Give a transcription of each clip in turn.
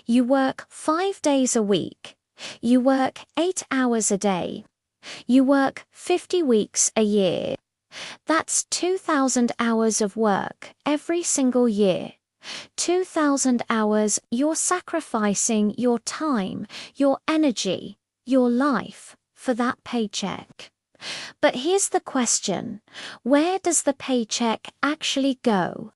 You work 5 days a week. You work 8 hours a day. You work 50 weeks a year. That's 2,000 hours of work every single year. 2,000 hours you're sacrificing your time, your energy, your life for that paycheck. But here's the question: where does the paycheck actually go?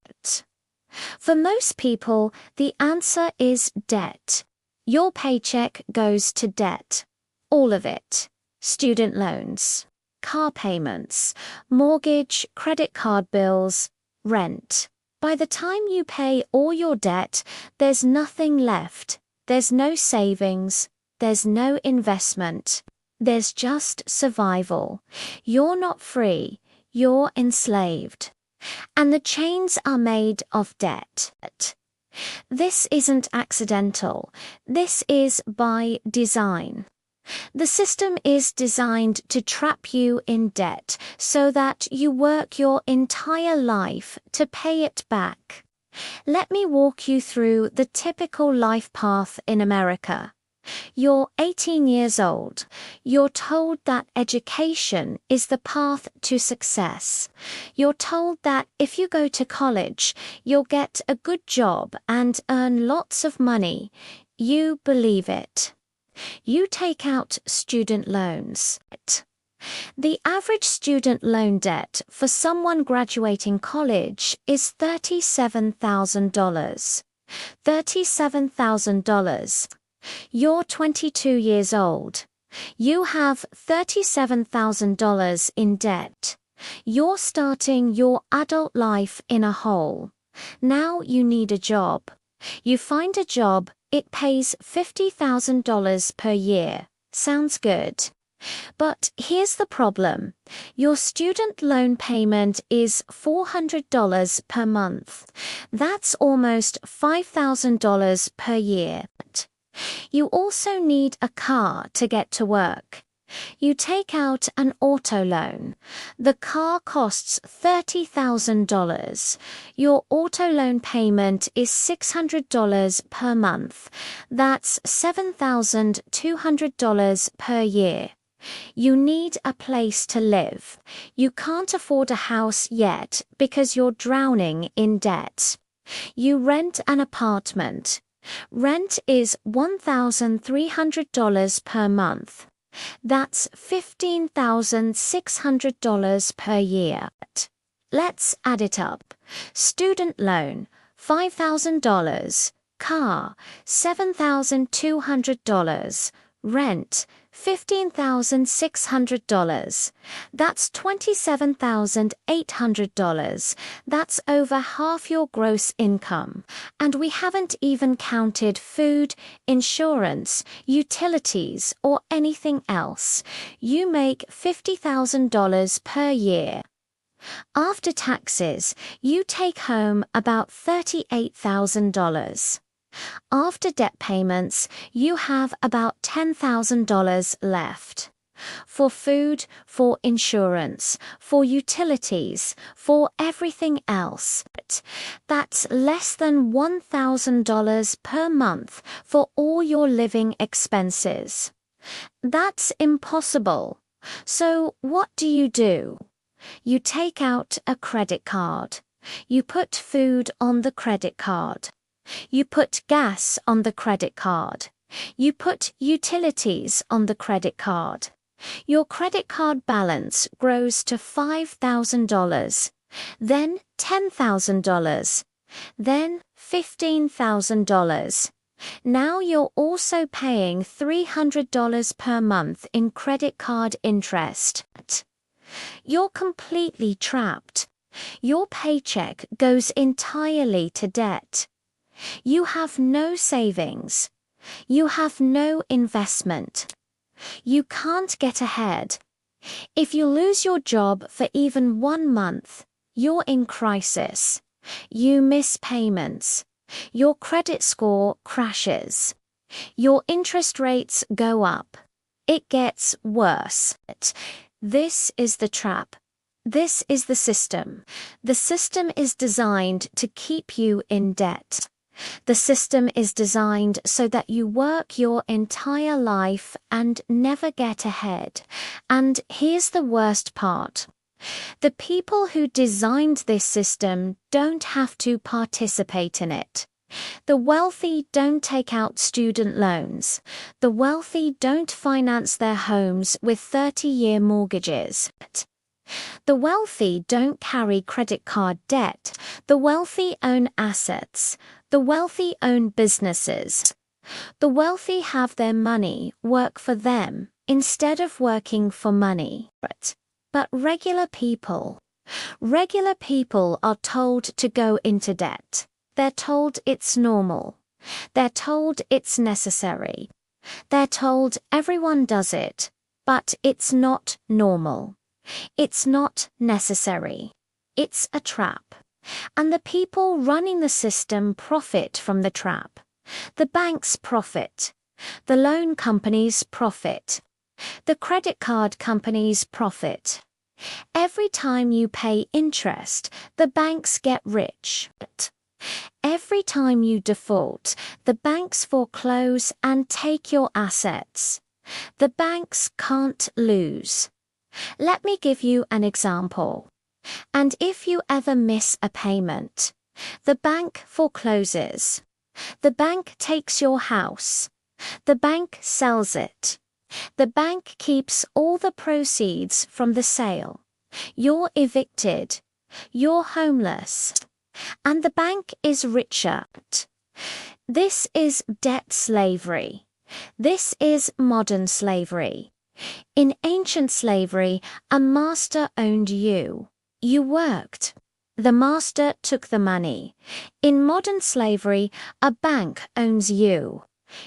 For most people, the answer is debt. Your paycheck goes to debt. All of it. Student loans, car payments, mortgage, credit card bills, rent. By the time you pay all your debt, there's nothing left. There's no savings. There's no investment. There's just survival. You're not free. You're enslaved. And the chains are made of debt. This isn't accidental. This is by design. The system is designed to trap you in debt so that you work your entire life to pay it back. Let me walk you through the typical life path in America. You're 18 years old. You're told that education is the path to success. You're told that if you go to college, you'll get a good job and earn lots of money. You believe it. You take out student loans. The average student loan debt for someone graduating college is $37,000. $37,000. You're 22 years old. You have $37,000 in debt. You're starting your adult life in a hole. Now you need a job. You find a job. It pays $50,000 per year. Sounds good. But here's the problem. Your student loan payment is $400 per month. That's almost $5,000 per year. You also need a car to get to work. You take out an auto loan. The car costs $30,000. Your auto loan payment is $600 per month. That's $7,200 per year. You need a place to live. You can't afford a house yet because you're drowning in debt. You rent an apartment. Rent is $1,300 per month. That's $15,600 per year. Let's add it up. Student loan, $5,000. Car, $7,200. Rent, $15,600. That's $27,800. That's over half your gross income. And we haven't even counted food, insurance, utilities, or anything else. You make $50,000 per year. After taxes, you take home about $38,000. After debt payments, you have about $10,000 left. For food, for insurance, for utilities, for everything else. That's less than $1,000 per month for all your living expenses. That's impossible. So what do? You take out a credit card. You put food on the credit card. You put gas on the credit card. You put utilities on the credit card. Your credit card balance grows to $5,000, then $10,000, then $15,000. Now you're also paying $300 per month in credit card interest. You're completely trapped. Your paycheck goes entirely to debt. You have no savings. You have no investment. You can't get ahead. If you lose your job for even 1 month, you're in crisis. You miss payments. Your credit score crashes. Your interest rates go up. It gets worse. This is the trap. This is the system. The system is designed to keep you in debt. The system is designed so that you work your entire life and never get ahead. And here's the worst part. The people who designed this system don't have to participate in it. The wealthy don't take out student loans. The wealthy don't finance their homes with 30-year mortgages. The wealthy don't carry credit card debt. The wealthy own assets. The wealthy own businesses. The wealthy have their money work for them instead of working for money. But regular people are told to go into debt. They're told it's normal. They're told it's necessary. They're told everyone does it, but it's not normal. It's not necessary. It's a trap. And the people running the system profit from the trap. The banks profit. The loan companies profit. The credit card companies profit. Every time you pay interest, the banks get rich. Every time you default, the banks foreclose and take your assets. The banks can't lose. Let me give you an example. And if you ever miss a payment, the bank forecloses. The bank takes your house. The bank sells it. The bank keeps all the proceeds from the sale. You're evicted. You're homeless. And the bank is richer. This is debt slavery. This is modern slavery. In ancient slavery, a master owned you. You worked. The master took the money. In modern slavery, a bank owns you.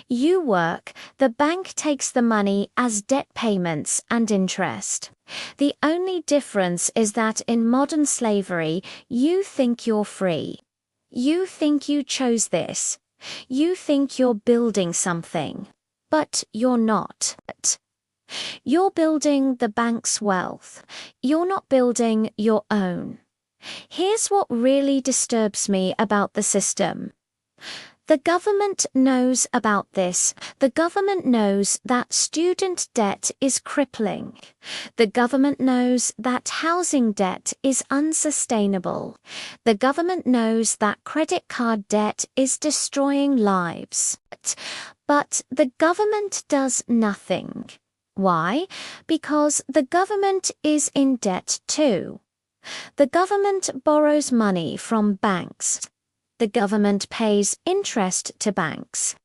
You work, the bank takes the money as debt payments and interest. The only difference is that in modern slavery, you think you're free. You think you chose this. You think you're building something. But you're not. You're building the bank's wealth. You're not building your own. Here's what really disturbs me about the system. The government knows about this. The government knows that student debt is crippling. The government knows that housing debt is unsustainable. The government knows that credit card debt is destroying lives. But the government does nothing. Why? Because the government is in debt too. The government borrows money from banks. The government pays interest to banks.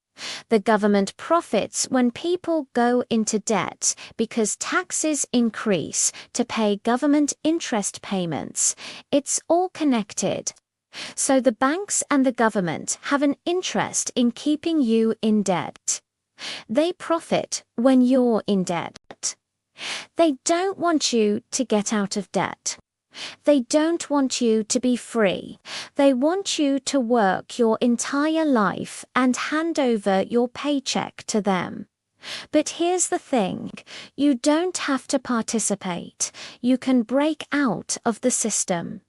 The government profits when people go into debt because taxes increase to pay government interest payments. It's all connected. So the banks and the government have an interest in keeping you in debt. They profit when you're in debt. They don't want you to get out of debt. They don't want you to be free. They want you to work your entire life and hand over your paycheck to them. But here's the thing, you don't have to participate. You can break out of the system.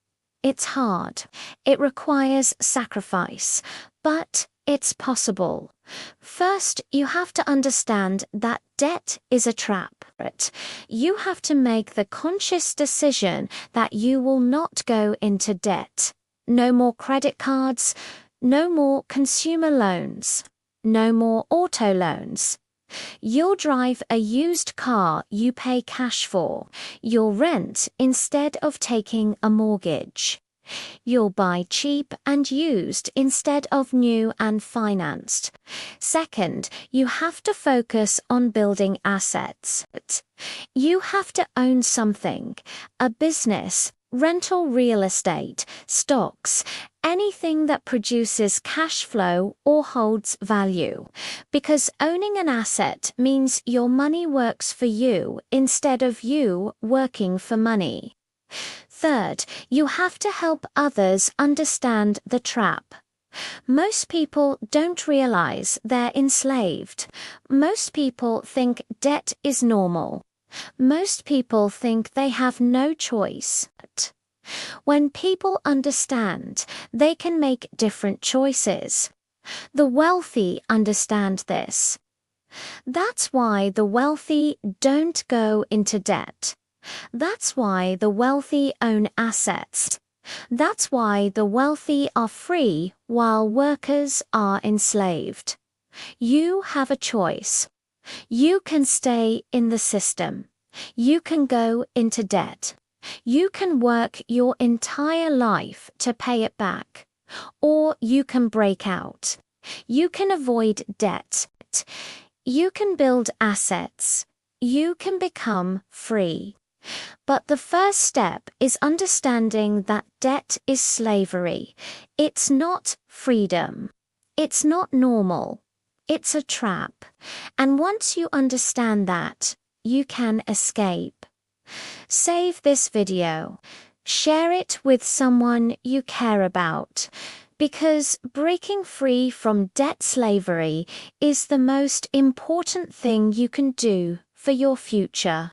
It's hard. It requires sacrifice, but it's possible. First, you have to understand that debt is a trap. You have to make the conscious decision that you will not go into debt. No more credit cards, no more consumer loans, no more auto loans. You'll drive a used car you pay cash for. You'll rent instead of taking a mortgage. You'll buy cheap and used instead of new and financed. Second, you have to focus on building assets. You have to own something, a business, rental real estate, stocks, anything that produces cash flow or holds value. Because owning an asset means your money works for you instead of you working for money. Third, you have to help others understand the trap. Most people don't realize they're enslaved. Most people think debt is normal. Most people think they have no choice. When people understand, they can make different choices. The wealthy understand this. That's why the wealthy don't go into debt. That's why the wealthy own assets. That's why the wealthy are free while workers are enslaved. You have a choice. You can stay in the system. You can go into debt. You can work your entire life to pay it back. Or you can break out. You can avoid debt. You can build assets. You can become free. But the first step is understanding that debt is slavery. It's not freedom. It's not normal. It's a trap. And once you understand that, you can escape. Save this video. Share it with someone you care about. Because breaking free from debt slavery is the most important thing you can do for your future.